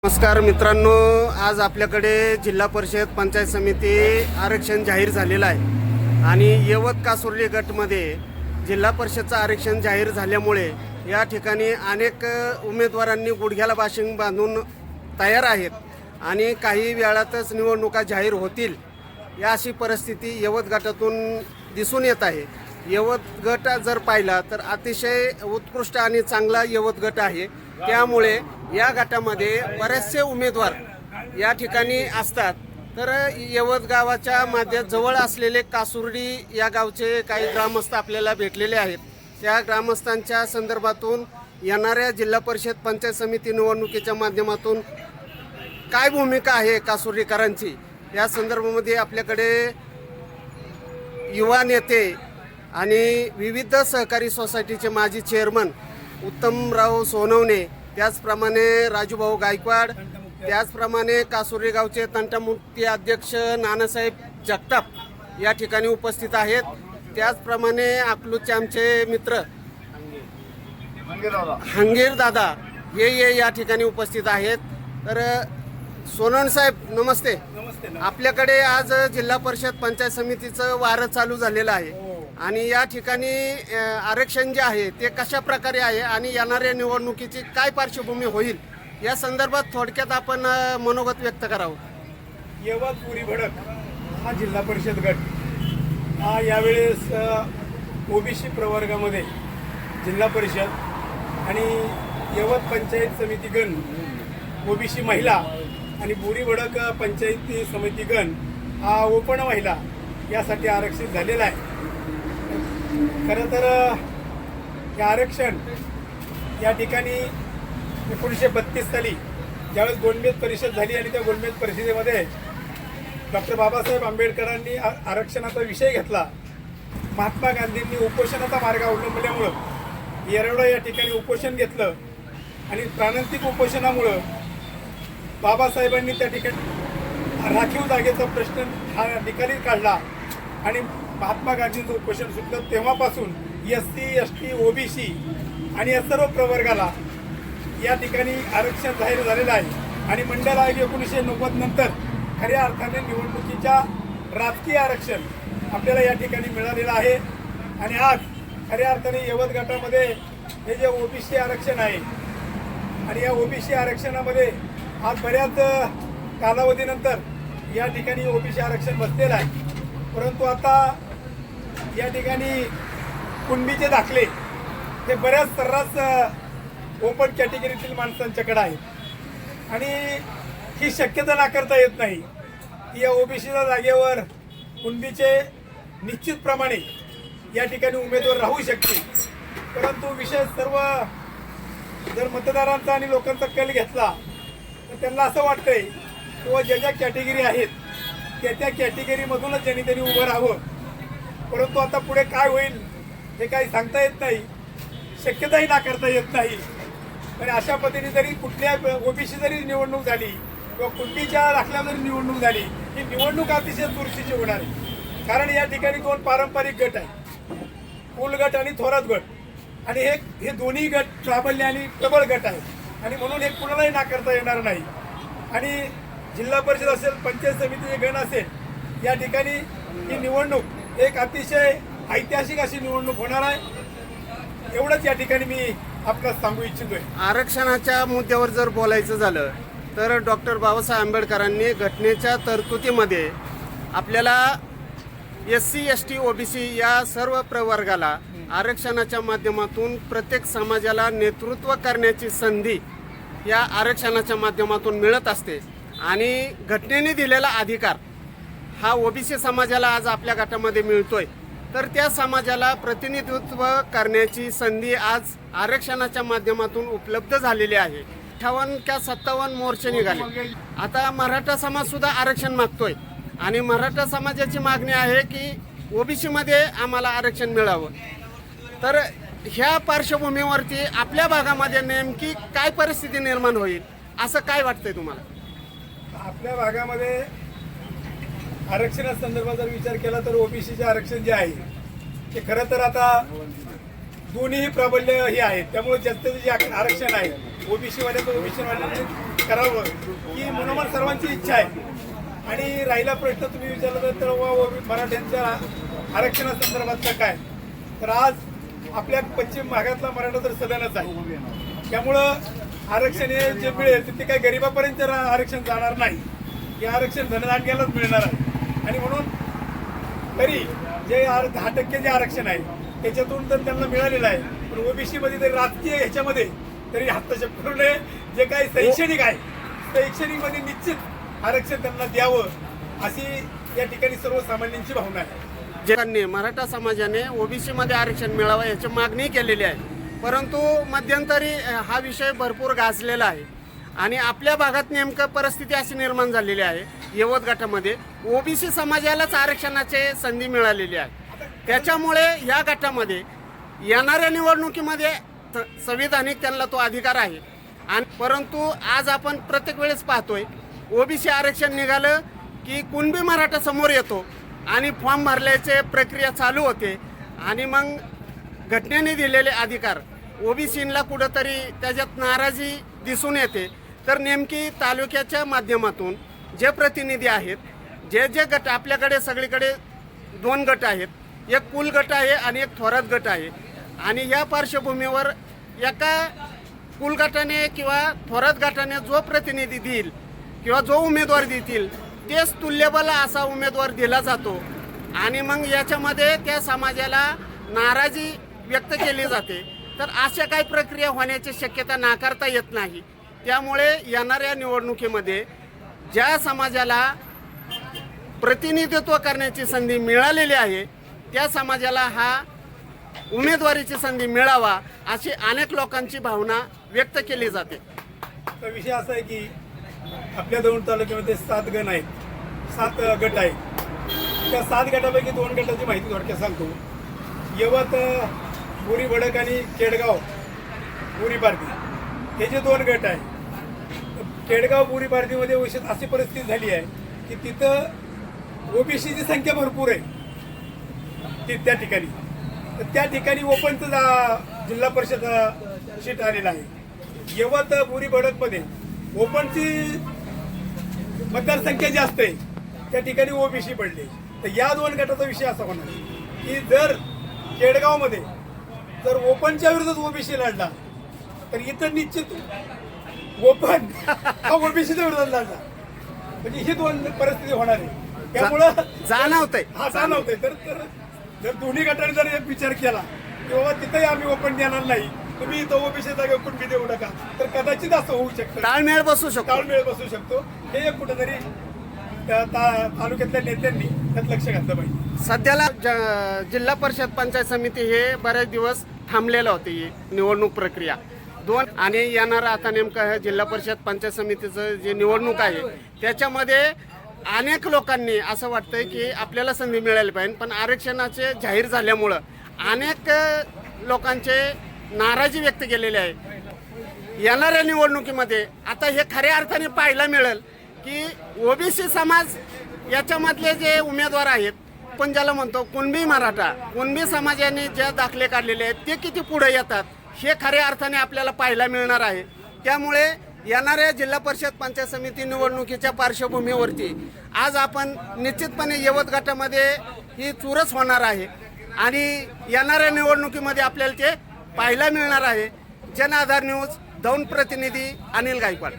नमस्कार मित्रांनो, आज आपल्याकडे जिल्हा परिषद पंचायत समिती आरक्षण जाहीर झालेलं आहे आणि यवत कासुर्ली गटमध्ये जिल्हा परिषदचं आरक्षण जाहीर झाल्यामुळे या ठिकाणी अनेक उमेदवारांनी गुडघ्याला बाशिंग बांधून तयार आहेत आणि काही वेळातच निवडणुका जाहीर होतील या अशी परिस्थिती यवत गटातून दिसून येत आहे। यवत गट जर पाहिला तर अतिशय उत्कृष्ट आणि चांगला यवत गट आहे, त्यामुळे या गटामध्ये बरेचसे उमेदवार या ठिकाणी असतात। तर यवत गावाच्या जवळ असलेले कासुर्डी या गावचे काही ग्रामस्थ आपल्याला भेटलेले आहेत। त्या ग्रामस्थांच्या संदर्भातून येणाऱ्या जिल्हा परिषद पंचायत समिती निवडणुकीच्या माध्यमातून काय भूमिका आहे कासुर्डीकरांची या संदर्भामध्ये आपल्याकडे युवा नेते आणि विविध सहकारी सोसायटीचे माजी चेअरमन उत्तमराव सोनवणे, त्याचप्रमाणे राजूभाऊ गायकवाड, त्याचप्रमाणे कासुर्डी गावचे तंटामुक्ती अध्यक्ष नानासाहेब जगताप या ठिकाणी उपस्थित आहेत। त्याचप्रमाणे अकलूजचे आमचे मित्र हंगीर दादा हे या ठिकाणी उपस्थित आहेत। तर सोनवणे साहेब नमस्ते। आपल्याकडे आज जिल्हा परिषद पंचायत समितीचं वारं चालू झालेलं आहे आणि या ठिकाणी आरक्षण जे आहे ते कशा प्रकारे आहे आणि येणाऱ्या निवडणुकीची काय पार्श्वभूमी होईल या संदर्भात थोडक्यात आपण मनोगत व्यक्त करावं। यवत पुरी भडक हा जिल्हा परिषद गट हा यावेळेस ओबीसी प्रवर्गामध्ये जिल्हा परिषद आणि यवत पंचायत समिती गण ओबीसी महिला आणि बोरी भडक पंचायती समिती गण हा ओपन महिला यासाठी आरक्षित झालेला आहे। खरं तर हे आरक्षण या ठिकाणी 1932 साली ज्यावेळेस गोलमेज परिषद झाली आणि त्या गोलमेज परिषदेमध्ये डॉक्टर बाबासाहेब आंबेडकरांनी आरक्षणाचा विषय घेतला। महात्मा गांधींनी उपोषणाचा मार्ग अवलंबल्यामुळं येरवडा या ठिकाणी उपोषण घेतलं आणि प्राणांतिक उपोषणामुळं बाबासाहेबांनी त्या ठिकाणी राखीव जागेचा प्रश्न हा निकाली काढला आणि महात्मा गांधींचं उपोषण सुटलं। तेव्हापासून SC ST OBC आणि या सर्व प्रवर्गाला या ठिकाणी आरक्षण जाहीर झालेलं आहे आणि मंडल आयोग 1990 नंतर खऱ्या अर्थाने निवडणुकीच्या राजकीय आरक्षण आपल्याला या ठिकाणी मिळालेलं आहे आणि आज खऱ्या अर्थाने यवत गटामध्ये हे जे OBC आरक्षण आहे आणि या OBC आरक्षणामध्ये आज बऱ्याच कालावधीनंतर या ठिकाणी OBC आरक्षण बसलेलं आहे। परंतु आता या ठिकाणी कुणबीचे दाखले हे बऱ्याच सर्रास ओपन कॅटेगरीतील माणसांच्याकडे आहेत आणि ही शक्यता नाकारता येत नाही की या OBCच्या जागेवर कुणबीचे निश्चितप्रमाणे या ठिकाणी उमेदवार राहू शकतील। परंतु विषय सर्व जर मतदारांचा आणि लोकांचा कल घेतला तर त्यांना असं वाटतंय किंवा ज्या कॅटेगरी आहेत त्या कॅटेगरीमधूनच त्यांनी उभं राहावं। परंतु आता पुढे काय होईल हे काही सांगता येत नाही, शक्यताही नाकारता येत नाही। आणि अशा पद्धतीने जरी कुठल्या OBC जरी निवडणूक झाली किंवा कुणबीच्या दाखल्या जरी निवडणूक झाली ही निवडणूक अतिशय चुरशीची होणार आहे। कारण या ठिकाणी 2 पारंपरिक गट आहे, कुल गट आणि थोरात गट आणि हे दोन्ही गट प्राबल्य आणि प्रबळ गट आहेत आणि म्हणून हे कुणालाही नाकारता येणार नाही। आणि जिल्हा परिषद असेल, पंचायत समितीचे गण असेल, या ठिकाणी ही निवडणूक एक अतिशय ऐतिहासिक अशी निवडणूक होणार आहे। एवढंच या ठिकाणी मी आपल्याला सांगू इच्छितोय। आरक्षणाच्या मुद्द्यावर जर बोलायचं झालं तर डॉक्टर बाबासाहेब आंबेडकरांनी घटनेच्या तरतुदीमध्ये आपल्याला SC ST OBC या सर्व प्रवर्गाला आरक्षणाच्या माध्यमातून प्रत्येक समाजाला नेतृत्व करण्याची संधी या आरक्षणाच्या माध्यमातून मिळत असते आणि घटनेने दिलेला अधिकार हा OBC समाजाला आज आपल्या गटामध्ये मिळतोय। तर त्या समाजाला प्रतिनिधित्व करण्याची संधी आज आरक्षणाच्या माध्यमातून उपलब्ध झालेली आहे। 58 का 57 मोर्चे निघाले। आता मराठा समाज सुद्धा आरक्षण मागतोय आणि मराठा समाजाची मागणी आहे की OBC मध्ये आम्हाला आरक्षण मिळावं। तर ह्या पार्श्वभूमीवरती आपल्या भागामध्ये नेमकी काय परिस्थिती निर्माण होईल असं काय वाटतंय तुम्हाला? आपल्या भागामध्ये आरक्षणासंदर्भात जर विचार केला तर OBCचे आरक्षण जे आहे ते खरं तर आता दोन्ही प्राबल्य हे आहेत, त्यामुळे जास्त जे आरक्षण आहे ओबीसी वाल्याचं ओबीसी वाल्याने करावं ही मनोमन सर्वांची इच्छा आहे. आणि राहिला प्रश्न तुम्ही विचारला तर मराठ्यांच्या आरक्षणासंदर्भातलं काय, तर आज आपल्या पश्चिम भागातला मराठा तर सदनच आहे. त्यामुळं आरक्षण हे जे मिळेल ते काही गरिबापर्यंत आरक्षण जाणार नाही. हे आरक्षण धनदांड्यालाच मिळणार आहे. आणि म्हणून तरी जे 10% जे आरक्षण आहे त्याच्यातून तर त्यांना मिळालेलं आहे. पण ओबीसी मध्ये तरी राजकीय ह्याच्यामध्ये तरी हस्तक्षेपणे जे काही शैक्षणिक आहे, शैक्षणिक मध्ये निश्चित आरक्षण त्यांना द्यावं अशी या ठिकाणी सर्वसामान्यांची भावना आहे. ज्यांनी मराठा समाजाने ओबीसी मध्ये आरक्षण मिळावं याची मागणी केलेली आहे. परंतु मध्यंतरी हा विषय भरपूर गाजलेला आहे आणि आपल्या भागात नेमकं परिस्थिती अशी निर्माण झालेली आहे, यवत गटामध्ये ओबीसी समाजालाच आरक्षणाची संधी मिळालेली आहे. त्याच्यामुळे या गटामध्ये येणाऱ्या निवडणुकीमध्ये संविधानिक त्यांना तो अधिकार आहे. आणि परंतु आज आपण प्रत्येक वेळेस पाहतोय ओबीसी आरक्षण निघालं की कुणबी मराठा समोर येतो आणि फॉर्म भरल्याचे प्रक्रिया चालू होते आणि मग घटनेने दिलेले अधिकार ओबीसीला कुठंतरी त्याच्यात नाराजी दिसून येते. तर नेमकी तालुक्याच्या माध्यमातून जे प्रतिनिधी आहेत, जे जे गट आपल्याकडे सगळीकडे 2 गट आहेत, एक कुल गट आहे आणि एक थोरात गट आहे. आणि या पार्श्वभूमीवर एका कुल गटाने किंवा थोरात गटाने जो प्रतिनिधी देईल किंवा जो उमेदवार देतील तेच तुल्यबल असा उमेदवार दिला जातो. आणि मग याच्यामध्ये त्या समाजाला नाराजी व्यक्त केली जाते. तर अशा काही प्रक्रिया होण्याची शक्यता नाकारता येत नाही. त्यामुळे येणाऱ्या निवडणुकीमध्ये ज्या समाजाला प्रतिनिधित्व करण्याची संधी मिळालेली आहे त्या समाजाला हा उमेदवारीची संधी मिळावा अशी अनेक लोकांची भावना व्यक्त केली जाते. तर विषय असा आहे की आपल्या दौंड तालुक्यामध्ये 7 गण आहेत, 7 गट आहेत. त्या 7 गटापैकी 2 गटाची माहिती थोडक्यात सांगतो. यवत बोरी भडक आणि केडगाव बोरी पारधी हे जे 2 गट आहे. केडगाव बोरी पारधीमध्ये विशेष अशी परिस्थिती झाली आहे की तिथं ओबीसीची संख्या भरपूर आहे त्या ठिकाणी. तर त्या ठिकाणी ओपनचं जिल्हा परिषद सीट आलेलं आहे. यवत बोरी भडकमध्ये ओपनची मतदारसंख्या जास्त आहे, त्या ठिकाणी ओबीसी पडले. तर या 2 गटाचा विषय असा होणार की जर केडगावमध्ये जर ओपनच्या विरोधात ओबीसी लढला तर इथं निश्चित ओपन हा ओबीसीच्या विरोधात लढला. म्हणजे ही 2 परिस्थिती होणार आहे. त्यामुळं जाणवतंय तर जर दोन्ही गटाने जर एक विचार केला की बाबा तिथंही आम्ही ओपन देणार नाही, तुम्ही इथं ओबीसीचा कुणबी देऊ नका, तर कदाचित असं होऊ शकतं, ताळमेळ बसू शकतो. हे एक कुठेतरी तालुक्यातल्या नेत्यांनी त्यात लक्ष घातलं पाहिजे. सध्याला जिल्हा परिषद पंचायत समिती हे बरेच दिवस थांबलेलं होते ही निवडणूक प्रक्रिया 2. आणि येणारा आता नेमकं हे जिल्हा परिषद पंचायत समितीचं जे निवडणूक आहे त्याच्यामध्ये अनेक लोकांनी असं वाटतंय की आपल्याला संधी मिळाली पाहिजे. पण आरक्षणाचे जाहीर झाल्यामुळं अनेक लोकांचे नाराजी व्यक्त केलेली आहे. येणाऱ्या निवडणुकीमध्ये आता हे खऱ्या अर्थाने पाहायला मिळेल की ओबीसी समाज याच्यामधले जे उमेदवार आहेत, पण ज्याला म्हणतो कुणबी मराठा, कुणबी समाजाने ज्या दाखले काढलेले आहेत ते किती पुढे येतात हे खऱ्या अर्थाने आपल्याला पाहायला मिळणार आहे. त्यामुळे येणाऱ्या जिल्हा परिषद पंचायत समिती निवडणुकीच्या पार्श्वभूमीवरती आज आपण निश्चितपणे यवत गटामध्ये ही चुरस होणार आहे आणि येणाऱ्या निवडणुकीमध्ये आपल्याला ते पाहायला मिळणार आहे. जन आधार न्यूज, दौंड प्रतिनिधी अनिल गायकवाड.